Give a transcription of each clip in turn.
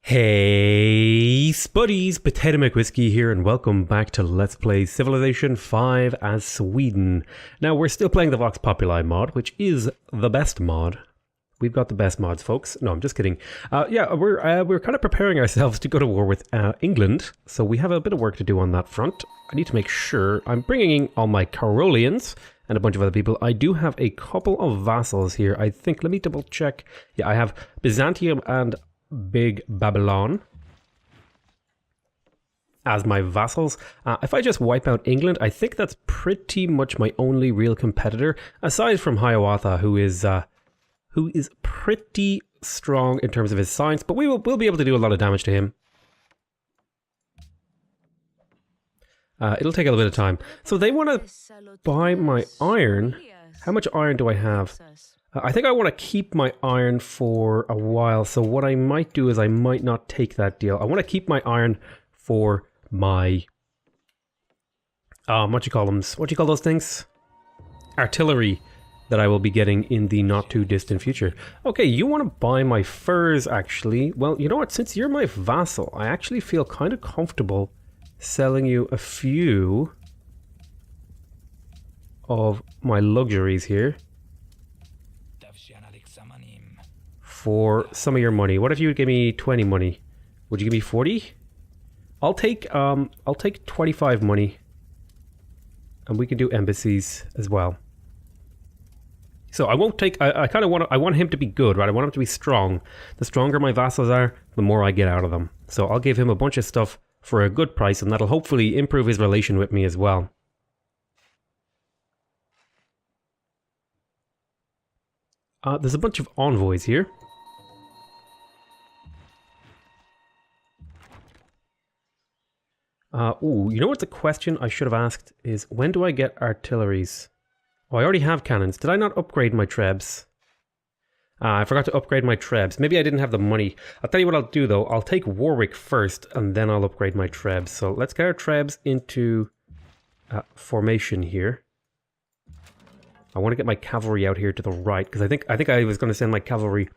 Hey spuddies, Potatomcwhiskey here and welcome back to Let's Play Civilization 5 as Sweden. Now we're still playing the Vox Populi mod, which is the best mod. We've got the best mods, folks. No, I'm just kidding. We're kind of preparing ourselves to go to war with England, so we have a bit of work to do on that front. I need to make sure I'm bringing in all my Carolians and a bunch of other people. I do have a couple of vassals here. I think, let me double check. Yeah, I have Byzantium and Big Babylon as my vassals. If I just wipe out England, I think that's pretty much my only real competitor, aside from Hiawatha, who is pretty strong in terms of his science, but we'll be able to do a lot of damage to him. It'll take a little bit of time. So they want to buy my iron. How much iron do I have? I think I want to keep my iron for a while, so what I might do is I might not take that deal. I want to keep my iron for my... what do you call them? What do you call those things? Artillery that I will be getting in the not too distant future. Okay, you want to buy my furs, actually. Well, you know what? Since you're my vassal, I actually feel kind of comfortable selling you a few of my luxuries here for some of your money. What if you would give me 20 money? Would you give me 40? I'll take 25 money, and we can do embassies as well. So I won't take. I kind of want. I want him to be good, right? I want him to be strong. The stronger my vassals are, the more I get out of them. So I'll give him a bunch of stuff for a good price, and that'll hopefully improve his relation with me as well. There's a bunch of envoys here. You know what the question I should have asked is, when do I get artilleries? Oh, I already have cannons. Did I not upgrade my trebs? I forgot to upgrade my trebs. Maybe I didn't have the money. I'll tell you what I'll do though. I'll take Warwick first and then I'll upgrade my trebs. So let's get our trebs into formation here. I want to get my cavalry out here to the right because I think I was going to send my cavalry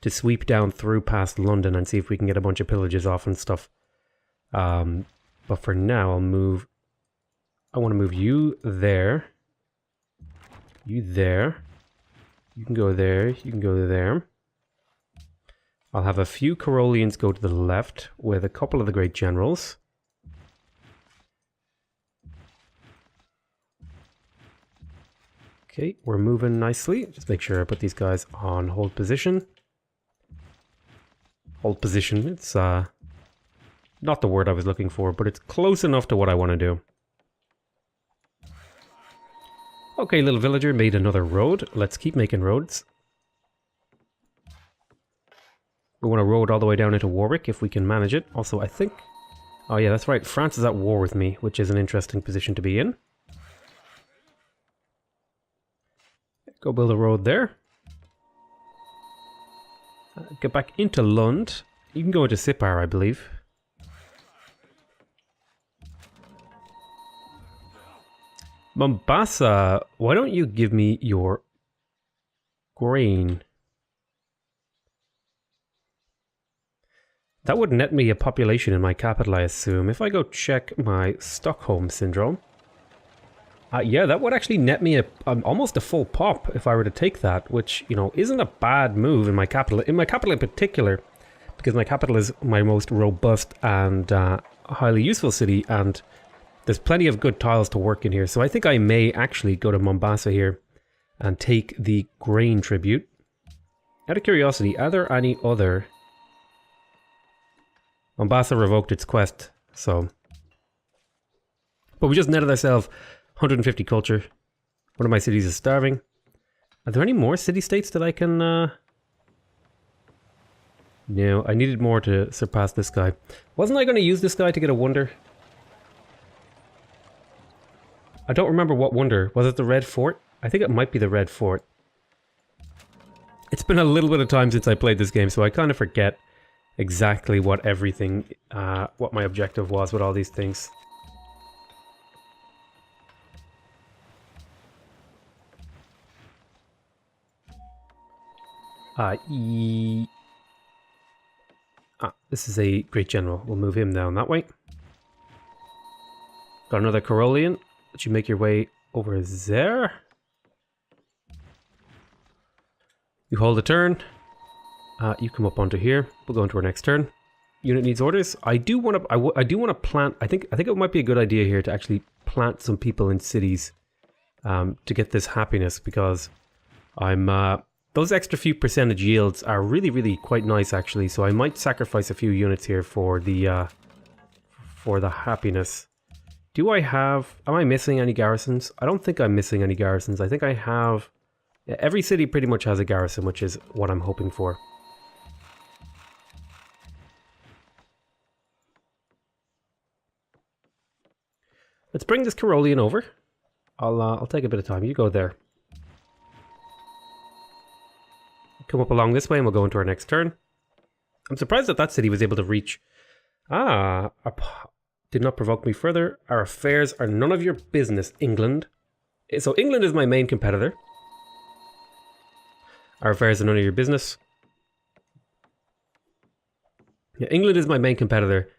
to sweep down through past London and see if we can get a bunch of pillages off and stuff. But for now, I want to move you there. You there. You can go there. You can go there. I'll have a few Carolians go to the left with a couple of the great generals. Okay, we're moving nicely. Just make sure I put these guys on hold position. Hold position. It's not the word I was looking for, but it's close enough to what I want to do. Okay, little villager made another road. Let's keep making roads. We want a road all the way down into Warwick if we can manage it. Also, I think... Oh yeah, that's right. France is at war with me, which is an interesting position to be in. Go build a road there. Get back into Lund. You can go into Sipar, I believe. Mombasa, why don't you give me your grain? That would net me a population in my capital, I assume. If I go check my Stockholm syndrome. Yeah, that would actually net me almost a full pop if I were to take that, which, you know, isn't a bad move in my capital. In my capital in particular, because my capital is my most robust and highly useful city, and there's plenty of good tiles to work in here, so I think I may actually go to Mombasa here and take the grain tribute. Out of curiosity, are there any other... Mombasa revoked its quest, so... But we just netted ourselves 150 culture. One of my cities is starving. Are there any more city-states that I can... No, I needed more to surpass this guy. Wasn't I going to use this guy to get a wonder? I don't remember what wonder. Was it the Red Fort? I think it might be the Red Fort. It's been a little bit of time since I played this game, so I kind of forget exactly what everything, what my objective was with all these things. Ah, this is a great general. We'll move him down that way. Got another Carolean. Let you make your way over there. You hold a turn. You come up onto here. We'll go into our next turn. Unit needs orders. I do want to plant. I think it might be a good idea here to actually plant some people in cities to get this happiness, because I'm those extra few percentage yields are really quite nice actually. So I might sacrifice a few units here for the happiness. Do I have? Am I missing any garrisons? I don't think I'm missing any garrisons. I think I have. Yeah, every city pretty much has a garrison, which is what I'm hoping for. Let's bring this Carolean over. I'll take a bit of time. You go there. Come up along this way and we'll go into our next turn. I'm surprised that city was able to reach. Did not provoke me further. Our affairs are none of your business, England. So England is my main competitor. Our affairs are none of your business. Yeah, England is my main competitor,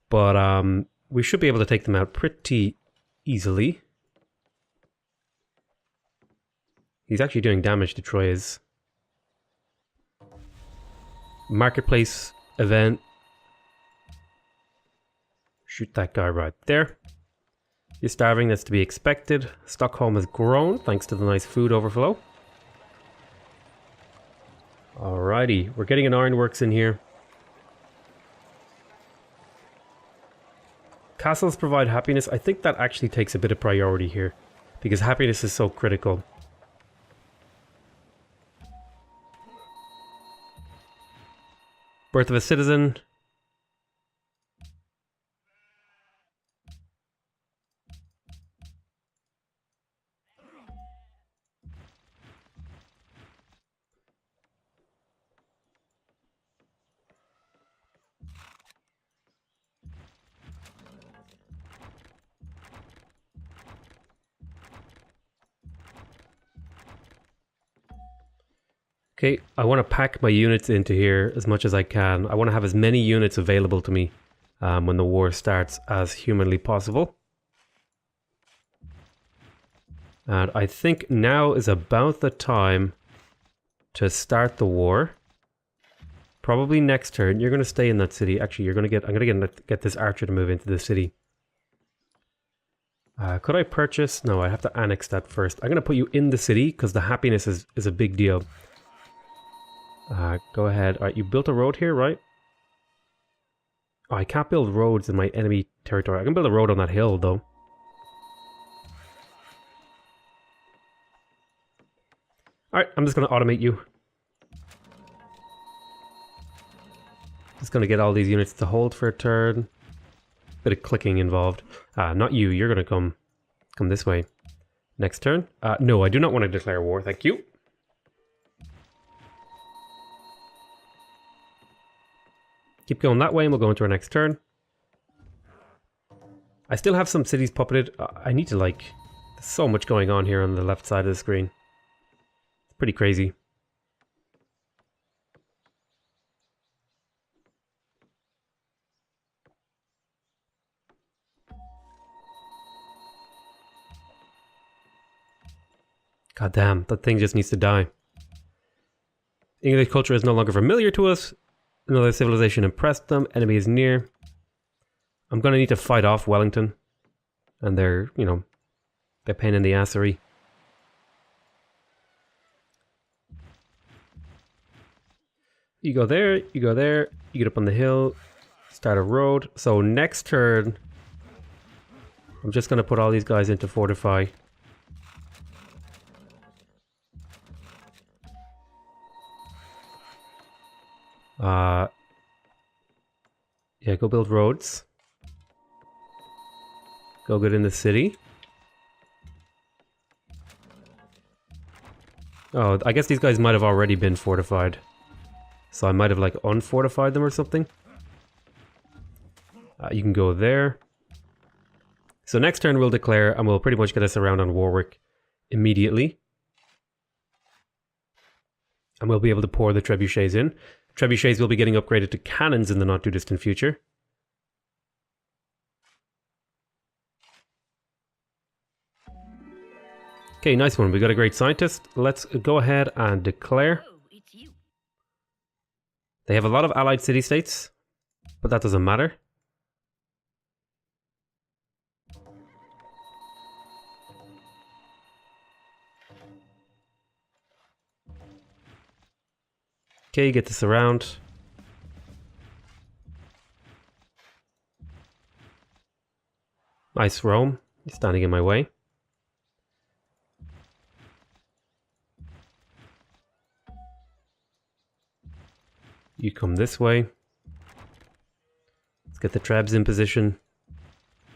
but we should be able to take them out pretty easily. He's actually doing damage to Troy's marketplace event. Shoot that guy right there. You're starving, that's to be expected. Stockholm has grown thanks to the nice food overflow. Alrighty, we're getting an ironworks in here. Castles provide happiness. I think that actually takes a bit of priority here, because happiness is so critical. Birth of a citizen. Okay, I want to pack my units into here as much as I can. I want to have as many units available to me when the war starts as humanly possible. And I think now is about the time to start the war. Probably next turn. You're going to stay in that city. Actually, I'm going to get this archer to move into the city. Could I purchase? No, I have to annex that first. I'm going to put you in the city because the happiness is a big deal. Go ahead. Alright, you built a road here, right? Oh, I can't build roads in my enemy territory. I can build a road on that hill, though. Alright, I'm just going to automate you. Just going to get all these units to hold for a turn. Bit of clicking involved. Not you. You're going to come this way. Next turn. No, I do not want to declare war. Thank you. Keep going that way and we'll go into our next turn. I still have some cities puppeted. I need to there's so much going on here on the left side of the screen. It's pretty crazy. God damn, that thing just needs to die. English culture is no longer familiar to us. Another civilization impressed them. Enemy is near. I'm going to need to fight off Wellington. And their pain in the assery. You go there, you go there. You get up on the hill. Start a road. So next turn, I'm just going to put all these guys into fortify. Yeah, go build roads. Go get in the city. Oh, I guess these guys might have already been fortified. So I might have unfortified them or something. You can go there. So next turn we'll declare and we'll pretty much get us around on Warwick immediately. And we'll be able to pour the trebuchets in. Trebuchets will be getting upgraded to cannons in the not too distant future. Okay, nice one. We got a great scientist. Let's go ahead and declare. Oh, it's you. They have a lot of allied city-states, but that doesn't matter. Okay, get this around. Nice Rome. He's standing in my way. You come this way. Let's get the Trebs in position.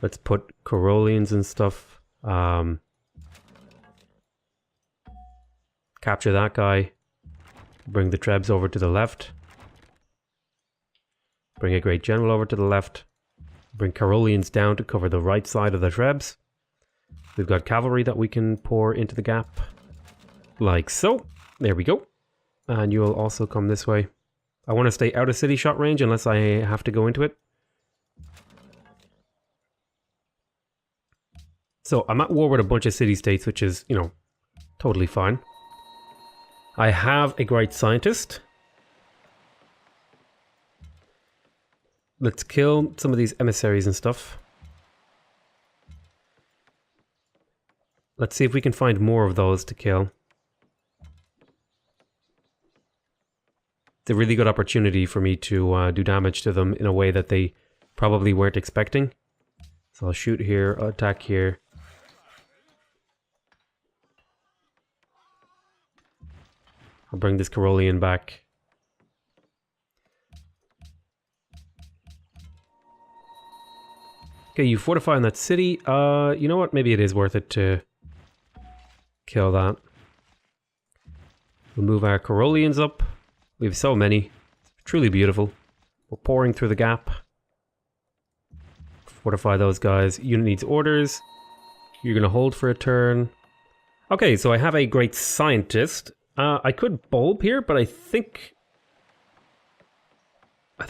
Let's put Corollians and stuff. Capture that guy. Bring the Trebs over to the left. Bring a great general over to the left. Bring Corollians down to cover the right side of the Trebs. We've got cavalry that we can pour into the gap. Like so. There we go. And you'll also come this way. I want to stay out of city shot range unless I have to go into it. So I'm at war with a bunch of city-states, which is, you know, totally fine. I have a great scientist. Let's kill some of these emissaries and stuff. Let's see if we can find more of those to kill. It's a really good opportunity for me to do damage to them in a way that they probably weren't expecting. So I'll shoot here, I'll attack here. I'll bring this Corollian back. Okay, you fortify in that city. You know what? Maybe it is worth it to kill that. We'll move our Corollians up. We have so many. It's truly beautiful. We're pouring through the gap. Fortify those guys. Unit needs orders. You're going to hold for a turn. Okay, so I have a great scientist. I could bulb here, but I think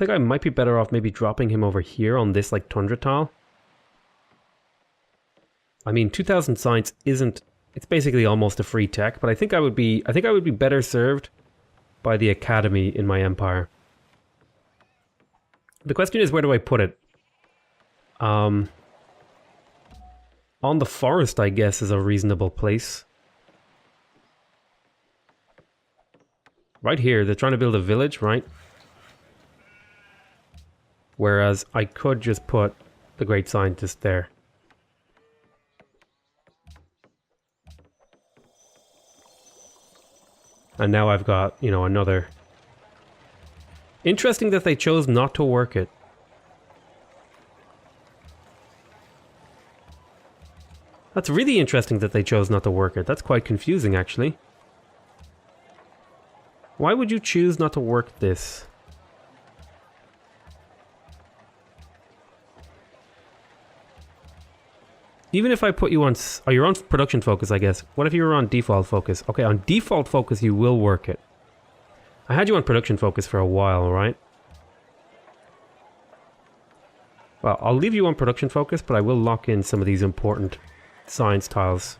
I might be better off maybe dropping him over here on this like tundra tile. I mean, 2000 science isn't. It's basically almost a free tech, but I think I would be better served by the academy in my empire. The question is, where do I put it? On the forest, I guess, is a reasonable place. Right here, they're trying to build a village, right? Whereas I could just put the great scientist there. And now I've got, you know, another. Interesting that they chose not to work it. That's really interesting that they chose not to work it. That's quite confusing, actually. Why would you choose not to work this? Even if I put you on... Oh, you're on production focus, I guess. What if you were on default focus? Okay, on default focus, you will work it. I had you on production focus for a while, right? Well, I'll leave you on production focus, but I will lock in some of these important science tiles.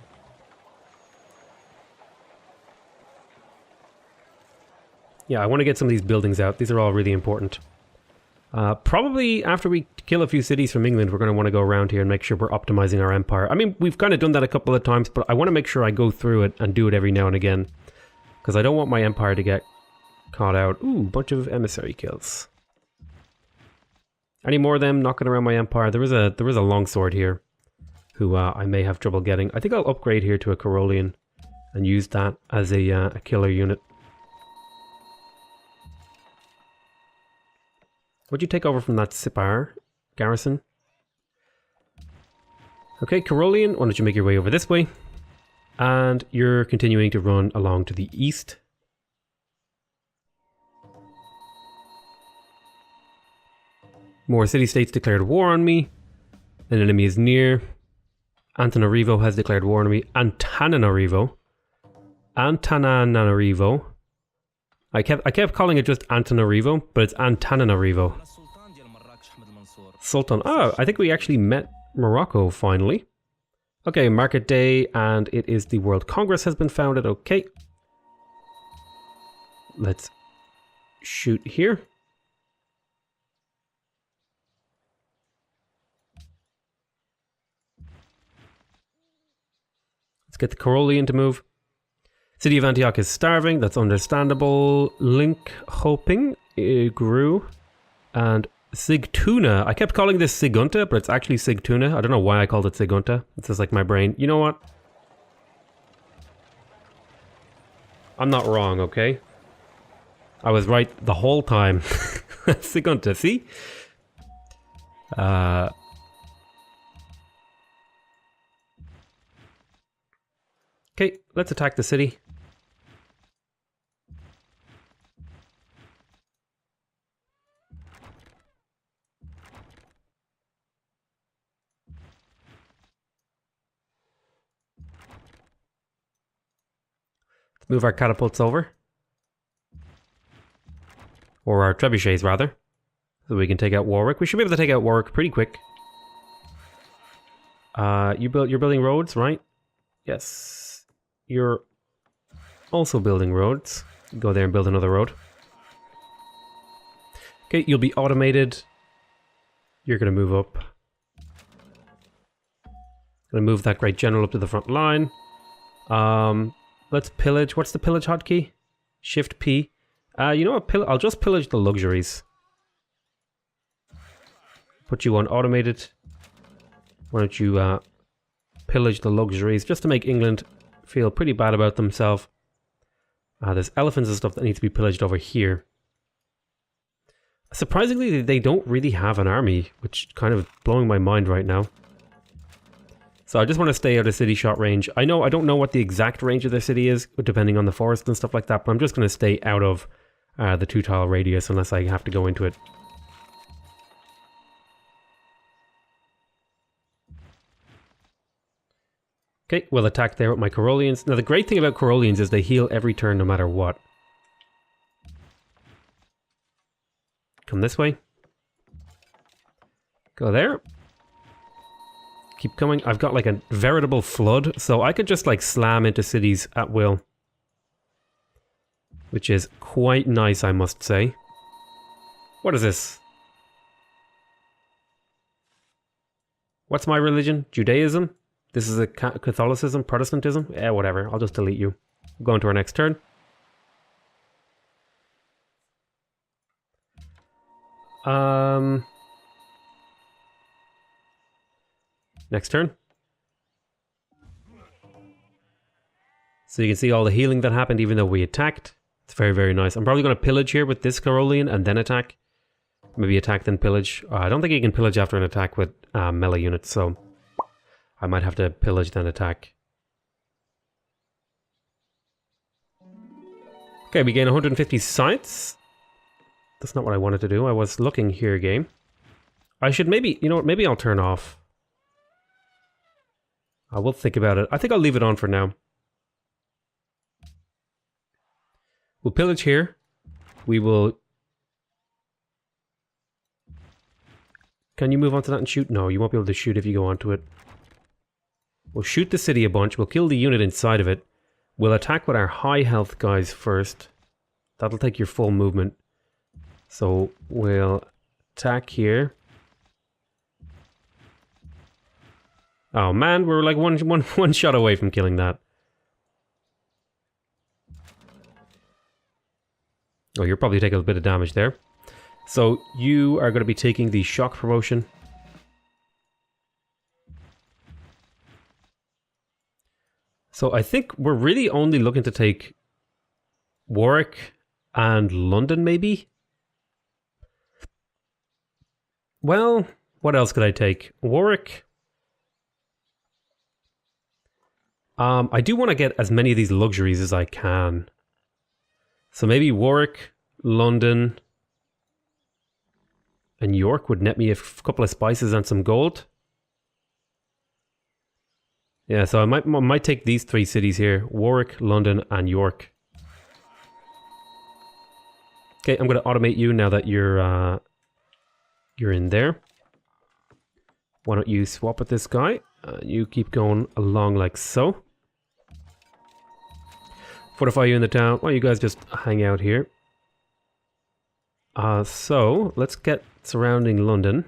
Yeah, I want to get some of these buildings out. These are all really important. Probably after we kill a few cities from England, we're going to want to go around here and make sure we're optimizing our empire. I mean, we've kind of done that a couple of times, but I want to make sure I go through it and do it every now and again. Because I don't want my empire to get caught out. Ooh, bunch of emissary kills. Any more of them knocking around my empire? There is a longsword here who I may have trouble getting. I think I'll upgrade here to a Corollian and use that as a killer unit. What'd you take over from that Sipar garrison? Okay, Corollian, why don't you make your way over this way? And you're continuing to run along to the east. More city-states declared war on me. An enemy is near. Antananarivo has declared war on me. Antananarivo. I kept calling it just Antananarivo, but it's Antananarivo. Sultan. Oh, I think we actually met Morocco finally. Okay, market day, and it is the World Congress has been founded. Okay. Let's shoot here. Let's get the Carolean to move. City of Antioch is starving. That's understandable. Link hoping grew. And Sigtuna. I kept calling this Sigunta, but it's actually Sigtuna. I don't know why I called it Sigunta. It's just like my brain. You know what? I'm not wrong, okay? I was right the whole time. Sigunta, see? Okay, let's attack the city. Let's move our catapults over. Or our trebuchets, rather. So we can take out Warwick. We should be able to take out Warwick pretty quick. You're building roads, right? Yes. You're also building roads. Go there and build another road. Okay, you'll be automated. You're going to move up. Going to move that great general up to the front line. Let's pillage. What's the pillage hotkey? Shift P. You know what? I'll just pillage the luxuries. Put you on automated. Why don't you pillage the luxuries just to make England feel pretty bad about themselves. There's elephants and stuff that needs to be pillaged over here. Surprisingly, they don't really have an army, which kind of blowing my mind right now. So I just want to stay out of city shot range. I don't know what the exact range of their city is, depending on the forest and stuff like that, but I'm just going to stay out of the 2-tile radius unless I have to go into it. Okay, we'll attack there with my Caroleans. Now the great thing about Caroleans is they heal every turn no matter what. Come this way. Go there. Keep coming. I've got like a veritable flood, so I could just like slam into cities at will. Which is quite nice, I must say. What is this? What's my religion? Judaism? This is a Catholicism? Protestantism? Yeah, whatever. I'll just delete you. We'll go into our next turn. Next turn. So you can see all the healing that happened even though we attacked. It's very, very nice. I'm probably going to pillage here with this Carolean and then attack. Maybe attack then pillage. I don't think you can pillage after an attack with melee units, so I might have to pillage then attack. Okay, we gain 150 sites. That's not what I wanted to do. I was looking here, game. I should maybe, you know what, maybe I'll turn off. I will think about it. I think I'll leave it on for now. We'll pillage here. We will... Can you move on to that and shoot? No, you won't be able to shoot if you go onto it. We'll shoot the city a bunch. We'll kill the unit inside of it. We'll attack with our high health guys first. That'll take your full movement. So we'll attack here. Oh man, we're like one shot away from killing that. Oh, you're probably taking a bit of damage there. So you are going to be taking the shock promotion. So I think we're really only looking to take Warwick and London, maybe? Well, what else could I take? Warwick. I do want to get as many of these luxuries as I can. So maybe Warwick, London, and York would net me a couple of spices and some gold. Yeah, so I might take these three cities here. Warwick, London, and York. Okay, I'm going to automate you now that you're in there. Why don't you swap with this guy? You keep going along like so. Fortify you in the town. Why don't you guys just hang out here? So, let's get surrounding London.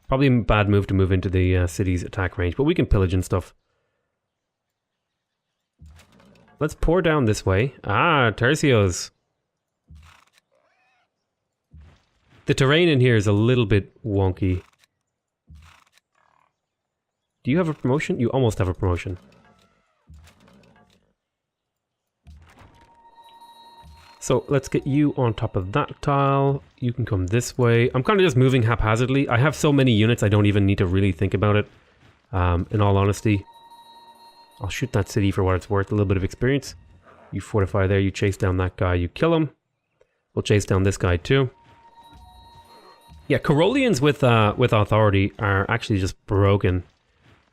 Probably a bad move to move into the city's attack range, but we can pillage and stuff. Let's pour down this way. Ah, tercios. The terrain in here is a little bit wonky. Do you have a promotion? You almost have a promotion. So let's get you on top of that tile. You can come this way. I'm kind of just moving haphazardly. I have so many units I don't even need to really think about it. In all honesty. I'll shoot that city for what it's worth. A little bit of experience. You fortify there. You chase down that guy. You kill him. We'll chase down this guy too. Yeah, Carolians with authority are actually just broken.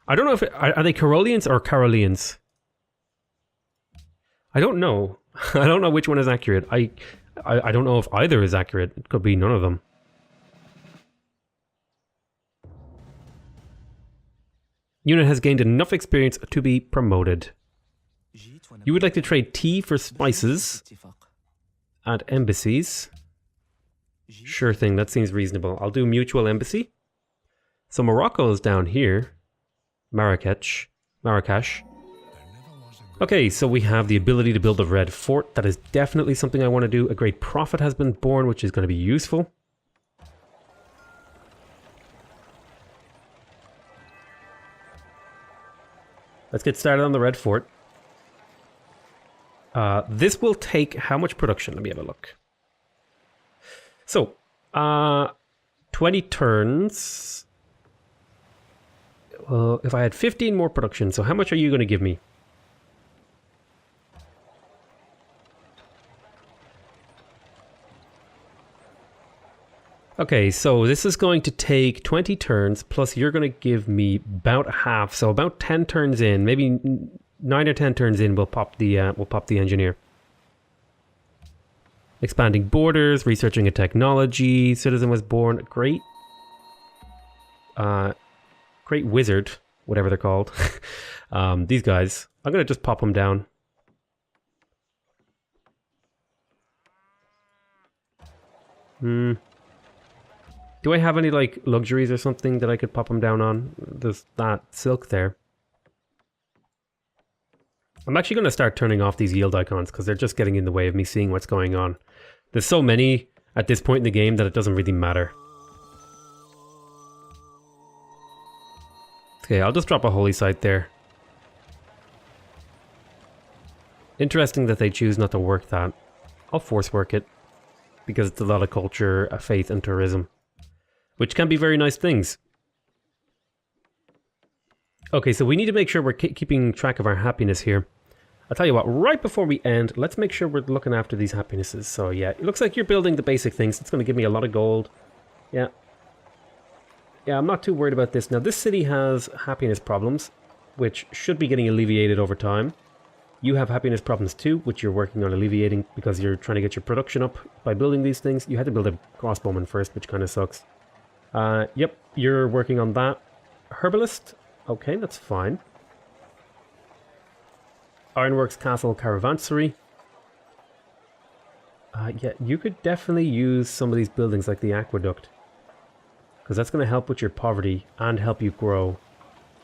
I don't know if are they Carolians or Carolians. I don't know. I don't know which one is accurate. I don't know if either is accurate. It could be none of them. Unit has gained enough experience to be promoted. You would like to trade tea for spices at embassies. Sure thing, that seems reasonable. I'll do mutual embassy. So Morocco is down here. Marrakesh. Okay, so we have the ability to build a red fort. That is definitely something I want to do. A great prophet has been born, which is going to be useful. Let's get started on the red fort. This will take how much production? Let me have a look. So, 20 turns. Well, if I had 15 more production, so how much are you going to give me? Okay, so this is going to take 20 turns, plus you're going to give me about half, so about 10 turns in, maybe 9 or 10 turns in, we'll pop the engineer. Expanding borders, researching a technology, citizen was born, great wizard, whatever they're called. These guys, I'm going to just pop them down. Do I have any, like, luxuries or something that I could pop them down on? There's that silk there. I'm actually going to start turning off these yield icons because they're just getting in the way of me seeing what's going on. There's so many at this point in the game that it doesn't really matter. Okay, I'll just drop a holy site there. Interesting that they choose not to work that. I'll force work it because it's a lot of culture, faith, and tourism. Which can be very nice things. Okay, so we need to make sure we're keeping track of our happiness here. I'll tell you what, right before we end, let's make sure we're looking after these happinesses. So yeah, it looks like you're building the basic things. It's going to give me a lot of gold. Yeah. Yeah, I'm not too worried about this. Now, this city has happiness problems, which should be getting alleviated over time. You have happiness problems too, which you're working on alleviating because you're trying to get your production up by building these things. You had to build a crossbowman first, which kind of sucks. Yep, you're working on that. Herbalist? Okay, that's fine. Ironworks Castle Caravansary. Yeah, you could definitely use some of these buildings like the aqueduct. Because that's going to help with your poverty and help you grow.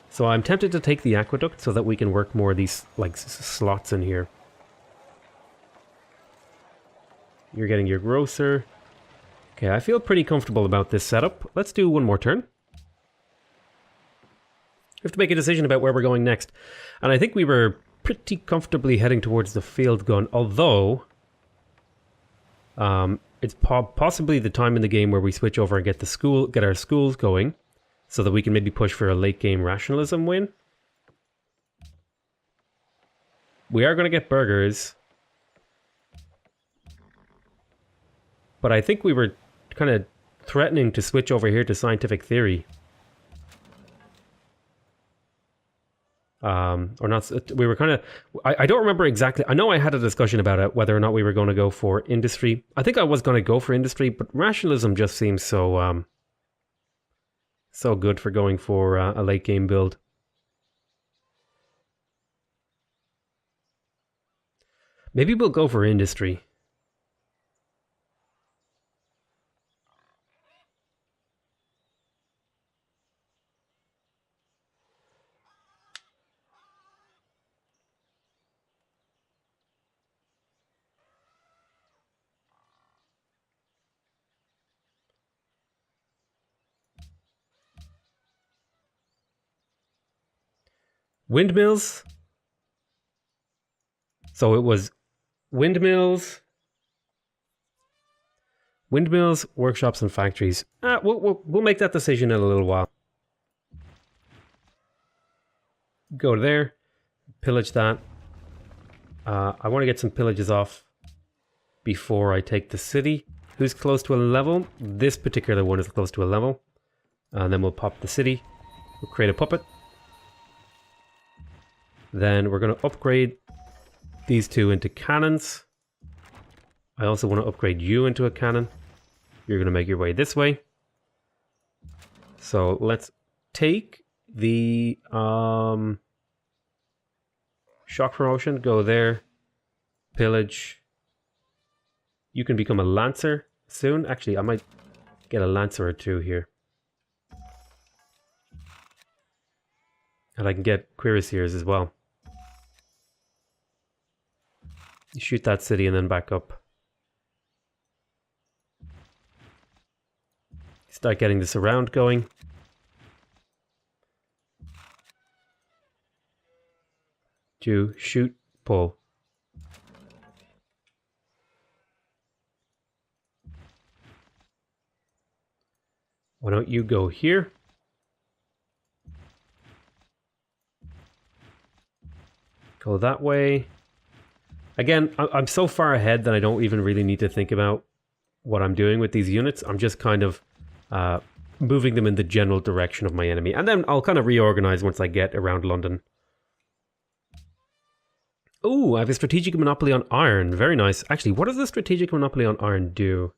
So I'm tempted to take the aqueduct so that we can work more of these like slots in here. You're getting your grocer. Okay, I feel pretty comfortable about this setup. Let's do one more turn. We have to make a decision about where we're going next. And I think we were pretty comfortably heading towards the field gun, although it's possibly the time in the game where we switch over and get our schools going so that we can maybe push for a late game rationalism win. We are going to get burgers. But I think we were kind of threatening to switch over here to scientific theory. Or not, we were kind of, I don't remember exactly. I know I had a discussion about it, whether or not we were going to go for industry. I think I was going to go for industry, but rationalism just seems so, so good for going for a late game build. Maybe we'll go for industry. Windmills. So it was windmills, workshops, and factories. We'll make that decision in a little while. Go there, pillage that. I want to get some pillages off before I take the city. Who's close to a level? This particular one is close to a level. And then we'll pop the city. We'll create a puppet. Then we're going to upgrade these two into cannons. I also want to upgrade you into a cannon. You're going to make your way this way. So let's take the shock promotion. Go there. Pillage. You can become a lancer soon. Actually, I might get a lancer or two here. And I can get cuirassiers as well. You shoot that city and then back up. Start getting the surround going. To shoot, pull. Why don't you go here? Go that way. Again, I'm so far ahead that I don't even really need to think about what I'm doing with these units. I'm just kind of moving them in the general direction of my enemy. And then I'll kind of reorganize once I get around London. Ooh, I have a strategic monopoly on iron. Very nice. Actually, what does the strategic monopoly on iron do?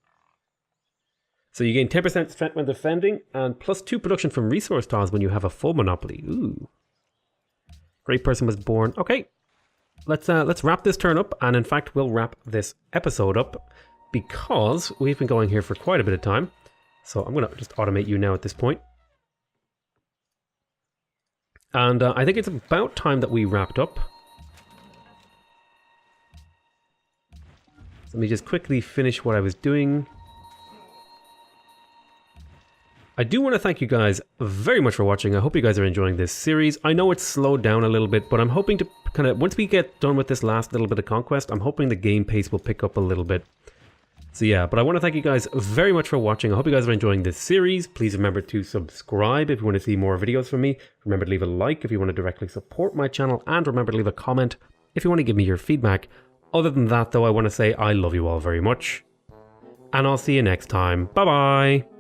So you gain 10% strength when defending and +2 production from resource tiles when you have a full monopoly. Ooh. Great person was born. Okay. Let's wrap this turn up, and in fact we'll wrap this episode up because we've been going here for quite a bit of time. So I'm going to just automate you now at this point. And I think it's about time that we wrapped up. So let me just quickly finish what I was doing. I do want to thank you guys very much for watching. I hope you guys are enjoying this series. I know it's slowed down a little bit, but I'm hoping to kind of, once we get done with this last little bit of conquest, I'm hoping the game pace will pick up a little bit. So yeah, but I want to thank you guys very much for watching. I hope you guys are enjoying this series. Please remember to subscribe if you want to see more videos from me. Remember to leave a like if you want to directly support my channel, and remember to leave a comment if you want to give me your feedback. Other than that though, I want to say I love you all very much, and I'll see you next time. Bye bye!